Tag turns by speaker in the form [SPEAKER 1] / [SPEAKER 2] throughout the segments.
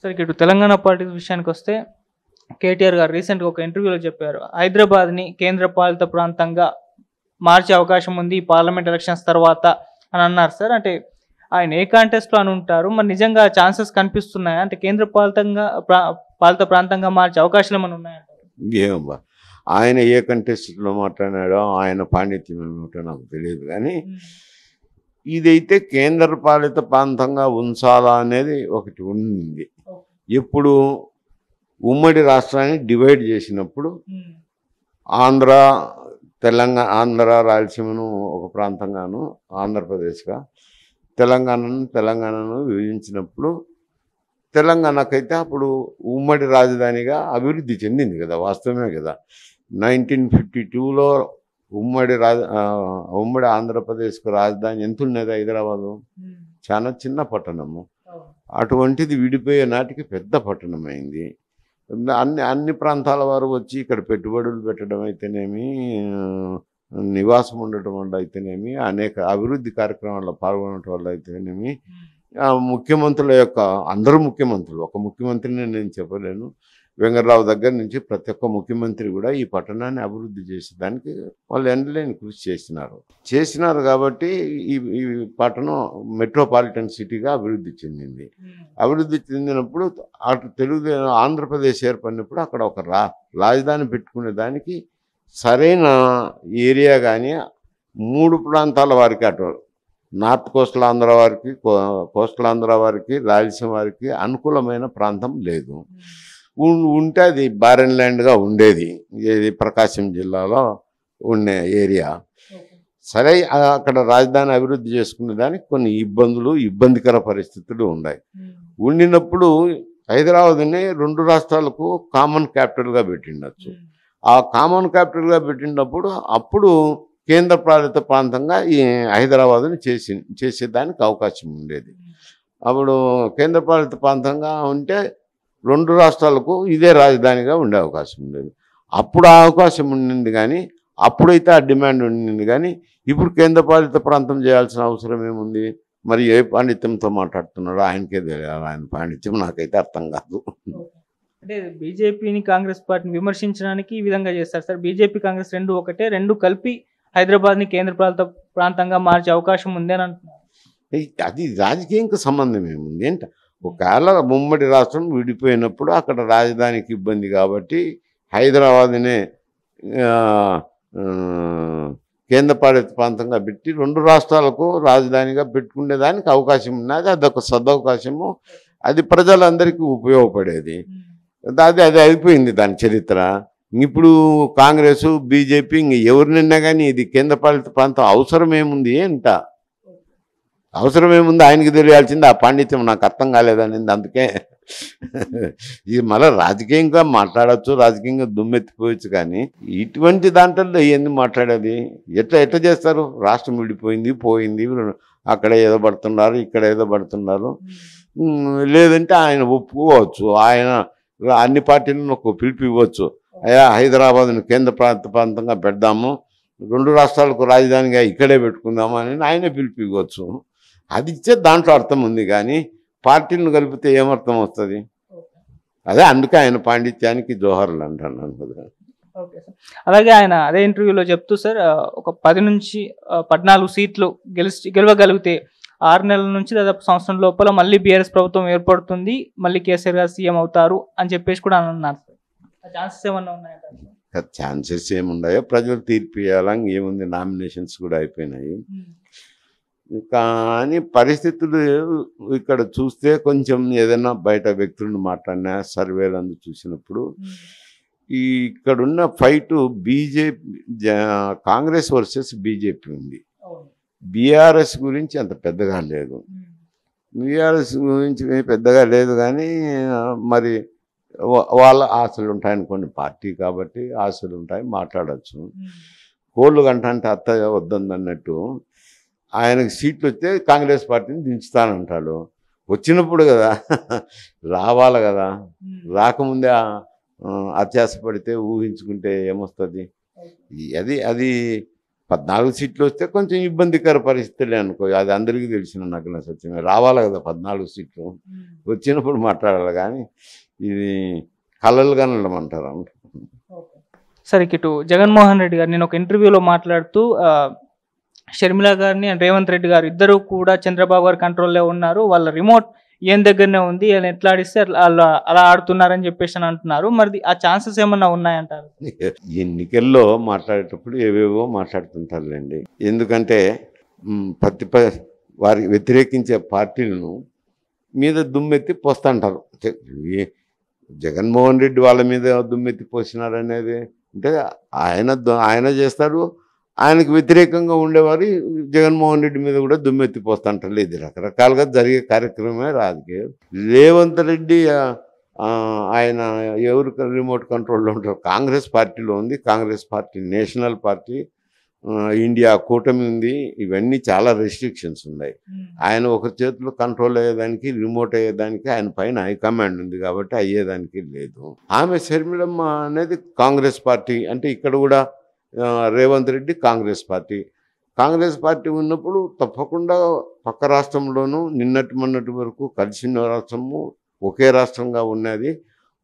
[SPEAKER 1] సరే ఇటు తెలంగాణ పార్టీ విషయానికి వస్తే కేటీఆర్ గారు రీసెంట్గా ఒక ఇంటర్వ్యూలో చెప్పారు, హైదరాబాద్ని కేంద్ర పాలిత ప్రాంతంగా మార్చే అవకాశం ఉంది ఈ పార్లమెంట్ ఎలక్షన్స్ తర్వాత అని అన్నారు సార్. అంటే ఆయన ఏ కాంటెస్ట్లో అని ఉంటారు, మరి నిజంగా ఛాన్సెస్ కనిపిస్తున్నాయా? అంటే కేంద్ర పాలిత ప్రాంతంగా మార్చే అవకాశాలు ఏమైనా ఉన్నాయంటారు?
[SPEAKER 2] ఏమబ్బా ఆయన ఏ కంటెస్ట్లో మాట్లాడాడో ఆయన పాండిత్యం ఏమిటో నాకు తెలియదు, కానీ ఇదైతే కేంద్ర పాలిత ప్రాంతంగా ఉంచాలా అనేది ఒకటి ఉంది. ఎప్పుడు ఉమ్మడి రాష్ట్రాన్ని డివైడ్ చేసినప్పుడు ఆంధ్ర తెలంగాణ రాయలసీమను ఒక ప్రాంతంగాను ఆంధ్రప్రదేశ్గా తెలంగాణను విభజించినప్పుడు తెలంగాణకైతే అప్పుడు ఉమ్మడి రాజధానిగా అభివృద్ధి చెందింది కదా, వాస్తవమే కదా. 1952లో ఉమ్మడి ఆంధ్రప్రదేశ్కు రాజధాని ఎంత ఉన్నది? హైదరాబాదు చాలా చిన్న పట్టణము. అటువంటిది విడిపోయే నాటికి పెద్ద పట్టణం అయింది. అన్ని ప్రాంతాల వారు వచ్చి ఇక్కడ పెట్టుబడులు పెట్టడం అయితేనేమి, నివాసం ఉండటం వల్ల అయితేనేమి, అనేక అభివృద్ధి కార్యక్రమాల్లో పాల్గొనడం వల్ల అయితేనేమి, ముఖ్యమంత్రుల యొక్క అందరూ ముఖ్యమంత్రులు, ఒక ముఖ్యమంత్రిని నేను చెప్పలేను, వెంకటరావు దగ్గర నుంచి ప్రతి ఒక్క ముఖ్యమంత్రి కూడా ఈ పట్టణాన్ని అభివృద్ధి చేసేదానికి వాళ్ళు ఎండలేని కృషి చేసినారు కాబట్టి ఈ పట్టణం మెట్రోపాలిటన్ సిటీగా అభివృద్ధి చెందింది. అభివృద్ధి చెందినప్పుడు అటు ఆంధ్రప్రదేశ్ ఏర్పడినప్పుడు అక్కడ ఒక రాజధాని పెట్టుకునే దానికి సరైన ఏరియా కానీ 3 ప్రాంతాల వారికి, అటు నార్త్ కోస్టల్ ఆంధ్ర వారికి, కోస్టల్ ఆంధ్ర వారికి, రాయలసీమ వారికి అనుకూలమైన ప్రాంతం లేదు. ఉంటే అది బారెన్ ల్యాండ్గా ఉండేది, ఏది ప్రకాశం జిల్లాలో ఉండే ఏరియా. సరే అక్కడ రాజధాని అభివృద్ధి చేసుకునే దానికి కొన్ని ఇబ్బందికర పరిస్థితులు ఉన్నాయి. ఉండినప్పుడు హైదరాబాద్ని 2 రాష్ట్రాలకు కామన్ క్యాపిటల్గా పెట్టిండొచ్చు. ఆ కామన్ క్యాపిటల్గా పెట్టినప్పుడు అప్పుడు కేంద్ర పాలిత ప్రాంతంగా ఈ హైదరాబాద్ని చేసేదానికి అవకాశం ఉండేది. అప్పుడు కేంద్ర పాలిత ప్రాంతంగా ఉంటే 2 రాష్ట్రాలకు ఇదే రాజధానిగా ఉండే అవకాశం ఉండేది. అప్పుడు ఆ అవకాశం ఉండింది, కానీ అప్పుడైతే ఆ డిమాండ్ ఉండింది. కానీ ఇప్పుడు కేంద్ర పాలిత ప్రాంతం చేయాల్సిన అవసరం ఏముంది? మరి ఏ పాండిత్యంతో మాట్లాడుతున్నాడో ఆయనకే తెలియాలి. ఆయన పాండిత్యం నాకైతే అర్థం కాదు.
[SPEAKER 1] అంటే బీజేపీని కాంగ్రెస్ పార్టీని విమర్శించడానికి ఈ విధంగా చేస్తారు సార్. బీజేపీ కాంగ్రెస్ రెండు ఒకటే, రెండు కలిపి హైదరాబాద్ని కేంద్ర పాలిత ప్రాంతంగా మార్చే అవకాశం ఉంది అని అంటున్నారు.
[SPEAKER 2] అది రాజకీయంకి సంబంధం ఏముంది అంటే, ఒకవేళ ఉమ్మడి రాష్ట్రం విడిపోయినప్పుడు అక్కడ రాజధానికి ఇబ్బంది కాబట్టి హైదరాబాద్నే కేంద్ర పాలిత ప్రాంతంగా పెట్టి 2 రాష్ట్రాలకు రాజధానిగా పెట్టుకునేదానికి అవకాశం ఉన్నది. అదొక సదవకాశము, అది ప్రజలందరికీ ఉపయోగపడేది. అది అయిపోయింది దాని చరిత్ర. ఇప్పుడు కాంగ్రెస్ బీజేపీ ఎవరినన్నా కానీ ఇది కేంద్ర పాలిత ప్రాంతం అవసరం ఏముంది ఏంట? అవసరం ఏముంది ఆయనకి తెలియాల్సింది. ఆ పాండిత్యం నాకు అర్థం కాలేదనింది. అందుకే ఇది మళ్ళీ రాజకీయంగా మాట్లాడచ్చు, రాజకీయంగా దుమ్మెత్తిపోవచ్చు, కానీ ఇటువంటి దాంట్లో ఏంది మాట్లాడేది? ఎట్లా చేస్తారు? రాష్ట్రం విడిపోయింది, పోయింది, అక్కడ ఏదో పడుతున్నారు, ఇక్కడ ఏదో పడుతున్నారు. లేదంటే ఆయన ఒప్పుకోవచ్చు, ఆయన అన్ని పార్టీలను ఒక పిలుపు ఇవ్వచ్చు, అయ్యా హైదరాబాద్ను కేంద్ర ప్రాంతంగా పెడదాము, 2 రాష్ట్రాలకు రాజధానిగా ఇక్కడే పెట్టుకుందాము అని ఆయనే పిలుపు ఇవ్వచ్చు. అది ఇచ్చే దాంట్లో అర్థం ఉంది, కానీ పార్టీలను కలిపితే ఏమర్థం వస్తుంది? అదే అందుకే ఆయన పాండిత్యానికి జోహార్లు అంటున్నాను కదా.
[SPEAKER 1] Okay sir. అలాగే ఆయన అదే ఇంటర్వ్యూలో చెప్తూ సార్, ఒక 10 నుంచి 14 సీట్లు గెలవగలిగితే 6 నెలల నుంచి దాదాపు సంవత్సరం లోపల మళ్ళీ బీఆర్ఎస్ ప్రభుత్వం ఏర్పడుతుంది, మళ్ళీ కేసీఆర్ గారు సీఎం అవుతారు అని చెప్పేసి కూడా అన్నారు సార్. ఛాన్సెస్ ఏమన్నా ఉన్నాయంట?
[SPEAKER 2] ఛాన్సెస్ ఏమున్నాయో ప్రజలు తీర్పు ఇవ్వాలా, ఏముంది, నామినేషన్స్ కూడా అయిపోయినాయి. కానీ పరిస్థితులు ఇక్కడ చూస్తే కొంచెం ఏదైనా బయట వ్యక్తులను మాట్లాడినా సర్వేలు అందు చూసినప్పుడు ఇక్కడున్న ఫైట్ కాంగ్రెస్ వర్సెస్ బీజేపీ ఉంది. బీఆర్ఎస్ గురించి అంత పెద్దగా లేదు. బీఆర్ఎస్ గురించి పెద్దగా లేదు, కానీ మరి వాళ్ళ ఆశలు ఉంటాయనుకోండి, పార్టీ కాబట్టి ఆశలు ఉంటాయి, మాట్లాడచ్చు. కోళ్ళు గంట అత్త వద్దందన్నట్టు ఆయనకు సీట్లు వస్తే కాంగ్రెస్ పార్టీని దించుతానంటాడు. వచ్చినప్పుడు కదా రావాలి కదా, రాకముందే అత్యాస పడితే ఊహించుకుంటే ఏమొస్తుంది? అది 14 సీట్లు వస్తే కొంచెం ఇబ్బందికర పరిస్థితులే అనుకో, అది అందరికీ తెలిసిన నగ్న సత్యమే. రావాలి కదా 14 సీట్లు, వచ్చినప్పుడు మాట్లాడాలి. కానీ ఇది కలలు కనడం అంటారు.
[SPEAKER 1] సరే, ఇటు జగన్మోహన్ రెడ్డి గారు నేను ఒక ఇంటర్వ్యూలో మాట్లాడుతూ షర్మిల గారిని అండ్ రేవంత్ రెడ్డి గారు ఇద్దరు కూడా చంద్రబాబు గారి కంట్రోల్లో ఉన్నారు, వాళ్ళ రిమోట్ ఏం దగ్గరనే ఉంది, వాళ్ళు ఎట్లా ఆడిస్తే అలా ఆడుతున్నారని చెప్పేసి అని అంటున్నారు. మరి ఆ ఛాన్సెస్ ఏమన్నా ఉన్నాయంటారు?
[SPEAKER 2] ఎన్నికల్లో మాట్లాడేటప్పుడు ఏవేవో మాట్లాడుతుంటారులేండి. ఎందుకంటే వారికి వ్యతిరేకించే పార్టీలను మీద దుమ్మెత్తి పోస్తుంటారు. జగన్మోహన్ రెడ్డి వాళ్ళ మీద దుమ్మెత్తి పోసినారనేది అంటే ఆయన చేస్తారు, ఆయనకు వ్యతిరేకంగా ఉండేవారు జగన్మోహన్ రెడ్డి మీద కూడా దుమ్మెత్తి పోస్తుంటారు. ఇది రకరకాలుగా జరిగే కార్యక్రమమే రాజకీయం. రేవంత్ రెడ్డి ఆయన ఎవరు రిమోట్ కంట్రోల్లో ఉంటారు? కాంగ్రెస్ పార్టీలో ఉంది. Congress party national party, India కూటమి ఉంది. ఇవన్నీ చాలా రెస్ట్రిక్షన్స్ ఉన్నాయి. ఆయన ఒక చేతిలో కంట్రోల్ అయ్యేదానికి, రిమోట్ అయ్యేదానికి ఆయన పైన హైకమాండ్ ఉంది కాబట్టి అయ్యేదానికి లేదు. ఆమె షర్మిలమ్మ అనేది కాంగ్రెస్ పార్టీ అంటే ఇక్కడ కూడా రేవంత్ రెడ్డి కాంగ్రెస్ పార్టీ ఉన్నప్పుడు తప్పకుండా పక్క రాష్ట్రంలోనూ మొన్నటి వరకు కలిసిన రాష్ట్రము ఒకే రాష్ట్రంగా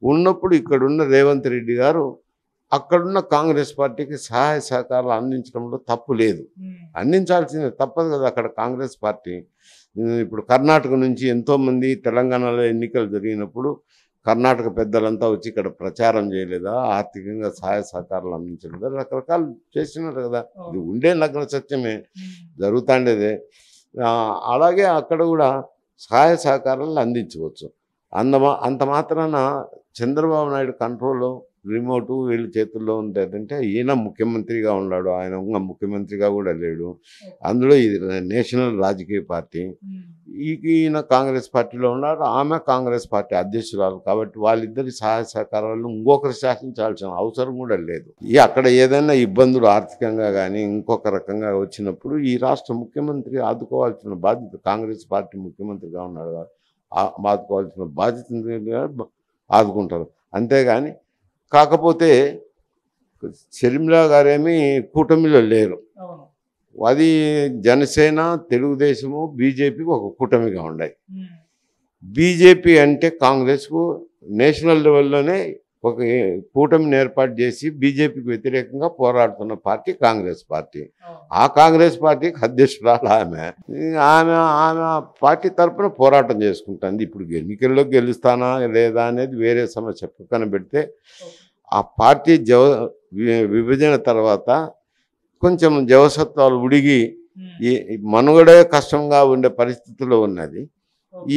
[SPEAKER 2] ఉన్నప్పుడు ఇక్కడున్న రేవంత్ రెడ్డి గారు అక్కడున్న కాంగ్రెస్ పార్టీకి సహాయ సహకారాలు అందించడంలో తప్పు లేదు. అందించాల్సిందే, తప్పదు కదా. అక్కడ కాంగ్రెస్ పార్టీ ఇప్పుడు కర్ణాటక నుంచి ఎంతోమంది తెలంగాణలో ఎన్నికలు జరిగినప్పుడు కర్ణాటక పెద్దలంతా వచ్చి ఇక్కడ ప్రచారం చేయలేదా? ఆర్థికంగా సహాయ సహకారాలు అందించలేదా? రకరకాలు చేస్తున్నారు కదా. ఇది ఉండే నగ్న సత్యమే, జరుగుతుండేదే. అలాగే అక్కడ కూడా సహాయ సహకారాలు అందించవచ్చు. అంత మాత్రాన చంద్రబాబు నాయుడు కంట్రోల్లో రిమోటు వీళ్ళ చేతుల్లో ఉంటుందంటే ఈయన ముఖ్యమంత్రిగా ఉన్నాడు, ఆయన ముఖ్యమంత్రిగా కూడా లేడు. అందులో ఇది నేషనల్ రాజకీయ పార్టీ, ఈయన కాంగ్రెస్ పార్టీలో ఉన్నారు, ఆమె కాంగ్రెస్ పార్టీ అధ్యక్షురాలు. కాబట్టి వాళ్ళిద్దరి సహాయ సహకారాలను ఇంకొకరు శాసించాల్సిన అవసరం కూడా లేదు. అక్కడ ఏదైనా ఇబ్బందులు ఆర్థికంగా కానీ ఇంకొక రకంగా వచ్చినప్పుడు ఈ రాష్ట్ర ముఖ్యమంత్రి ఆదుకోవాల్సిన బాధ్యత, కాంగ్రెస్ పార్టీ ముఖ్యమంత్రిగా ఉన్నాడు ఆదుకోవాల్సిన బాధ్యత ఆదుకుంటారు. అంతేగాని కాకపోతే షర్మిల గారేమీ కూటమిలో లేరు. అది జనసేన, తెలుగుదేశము, బీజేపీ ఒక కూటమిగా ఉన్నాయి. బీజేపీ అంటే కాంగ్రెస్కు నేషనల్ లెవెల్లోనే ఒక కూటమిని ఏర్పాటు చేసి బీజేపీకి వ్యతిరేకంగా పోరాడుతున్న పార్టీ కాంగ్రెస్ పార్టీ. ఆ కాంగ్రెస్ పార్టీకి అధ్యక్షురాలు ఆమె పార్టీ తరఫున పోరాటం చేసుకుంటుంది. ఇప్పుడు ఎన్నికల్లో గెలుస్తానా లేదా అనేది వేరే సమస్య పక్కన పెడితే, ఆ పార్టీ విభజన తర్వాత కొంచెం జవసత్వాలు ఉడిగి మనుగడే కష్టంగా ఉండే పరిస్థితిలో ఉన్నది.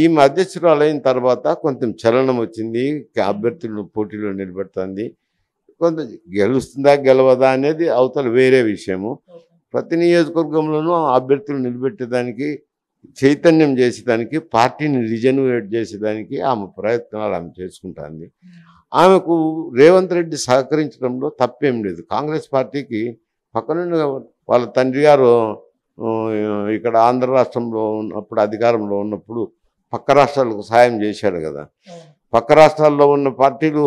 [SPEAKER 2] ఈమె అధ్యక్షురాలు అయిన తర్వాత కొంచెం చలనం వచ్చింది, అభ్యర్థులను పోటీలో నిలబెడుతుంది. కొంత గెలుస్తుందా గెలవదా అనేది అవతల వేరే విషయము. ప్రతి నియోజకవర్గంలోనూ అభ్యర్థులు నిలబెట్టేదానికి, చైతన్యం చేసేదానికి, పార్టీని రిజనరేట్ చేసేదానికి ఆమె ప్రయత్నాలు ఆమె చేసుకుంటుంది. ఆమెకు రేవంత్ రెడ్డి సహకరించడంలో తప్పేం లేదు. కాంగ్రెస్ పార్టీకి పక్కనున్న వాళ్ళ తండ్రి గారు ఇక్కడ ఆంధ్ర రాష్ట్రంలో ఉన్నప్పుడు, అధికారంలో ఉన్నప్పుడు పక్క రాష్ట్రాలకు సాయం చేశాడు కదా. పక్క రాష్ట్రాల్లో ఉన్న పార్టీలు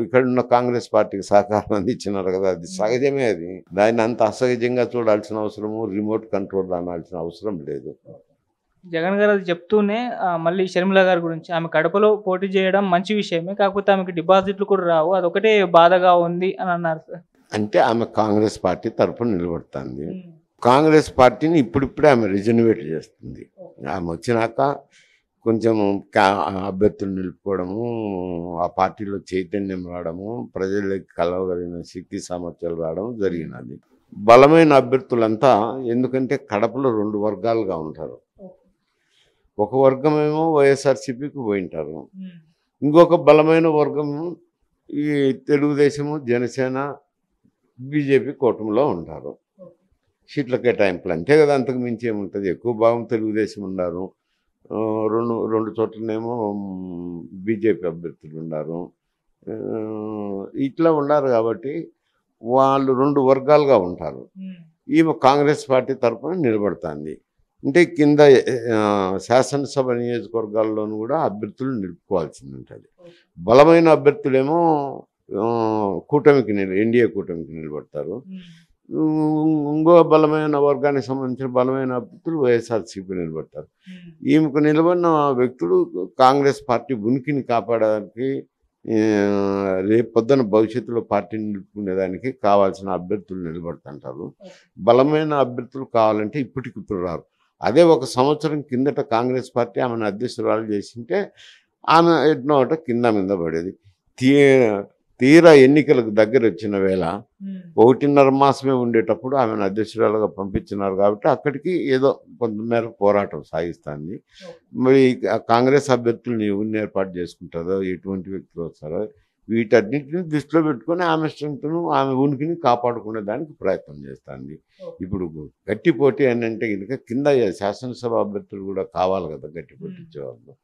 [SPEAKER 2] ఇక్కడున్న కాంగ్రెస్ పార్టీకి సహకారం అందించినారు కదా. అది సహజమే. అది దాన్ని అంత అసహజంగా చూడాల్సిన అవసరము, రిమోట్ కంట్రోల్ అనాల్సిన అవసరం లేదు.
[SPEAKER 1] జగన్ గారు అది చెప్తూనే మళ్ళీ షర్మిల గారి గురించి, ఆమె కడపలో పోటీ చేయడం మంచి విషయమే, కాకపోతే ఆమెకి డిపాజిట్లు కూడా రావు, అదొకటే బాధగా ఉంది అని అన్నారు సార్.
[SPEAKER 2] అంటే ఆమె కాంగ్రెస్ పార్టీ తరఫున నిలబడుతుంది. కాంగ్రెస్ పార్టీని ఇప్పుడిప్పుడే ఆమె రిజనరేట్ చేస్తుంది. ఆమె వచ్చినాక కొంచెం అభ్యర్థులు నిలుపుకోవడము, ఆ పార్టీలో చైతన్యం రావడము, ప్రజలకి కలవగలిగిన శక్తి సామర్థ్యాలు రావడం జరిగినది. బలమైన అభ్యర్థులంతా, ఎందుకంటే కడపలో 2 వర్గాలుగా ఉంటారు. ఒక వర్గమేమో వైఎస్ఆర్సీపీకి పోయింటారు, ఇంకొక బలమైన వర్గం ఈ తెలుగుదేశము, జనసేన, బీజేపీ కూటమిలో ఉంటారు. సీట్ల కేటాయింపులు అంతే కదా, అంతకు మించి ఏముంటుంది. ఎక్కువ భాగం తెలుగుదేశం ఉన్నారు, రెండు చోట్లనేమో బీజేపీ అభ్యర్థులు ఉన్నారు. ఇట్లా ఉన్నారు కాబట్టి వాళ్ళు 2 వర్గాలుగా ఉంటారు. ఈమె కాంగ్రెస్ పార్టీ తరఫున నిలబడుతుంది. అంటే కింద శాసనసభ నియోజకవర్గాల్లోనూ కూడా అభ్యర్థులు నిలుపుకోవాల్సింది ఉంటుంది. బలమైన అభ్యర్థులేమో కూటమికి ఎన్డీఏ కూటమికి నిలబడతారు. ఇంకో బలమైన వర్గానికి సంబంధించిన బలమైన అభ్యర్థులు వైఎస్ఆర్సీపీ నిలబడతారు. ఈమెకు నిలబడిన వ్యక్తులు కాంగ్రెస్ పార్టీ ఉనికిని కాపాడడానికి రేపు పొద్దున భవిష్యత్తులో పార్టీని నిలుపుకునేదానికి కావాల్సిన అభ్యర్థులు నిలబడుతుంటారు. బలమైన అభ్యర్థులు కావాలంటే ఇప్పటికిప్పుడు రారు. అదే ఒక సంవత్సరం కిందట కాంగ్రెస్ పార్టీ ఆమెను అధ్యక్షురాలు చేసింటే ఆమె ఎట్నో కింద మీద పడేది. తీరా ఎన్నికలకు దగ్గర వచ్చిన వేళ 1.5 మాసమే ఉండేటప్పుడు ఆమెను అధ్యక్షురాలుగా పంపించినారు కాబట్టి అక్కడికి ఏదో కొంతమేర పోరాటం సాగిస్తుంది. మరి కాంగ్రెస్ అభ్యర్థులను ఎవరిని ఏర్పాటు చేసుకుంటారో, ఎటువంటి వ్యక్తులు వస్తారో, వీటన్నిటిని దృష్టిలో పెట్టుకొని ఆమె స్ట్రెంగ్త్ను, ఆమె ఉనికిని కాపాడుకునే దానికి ప్రయత్నం చేస్తుంది. ఇప్పుడు గట్టి పోటీ అని అంటే కనుక కింద శాసనసభ అభ్యర్థులు కూడా కావాలి కదా గట్టి పోటీ ఇచ్చేవాళ్ళు.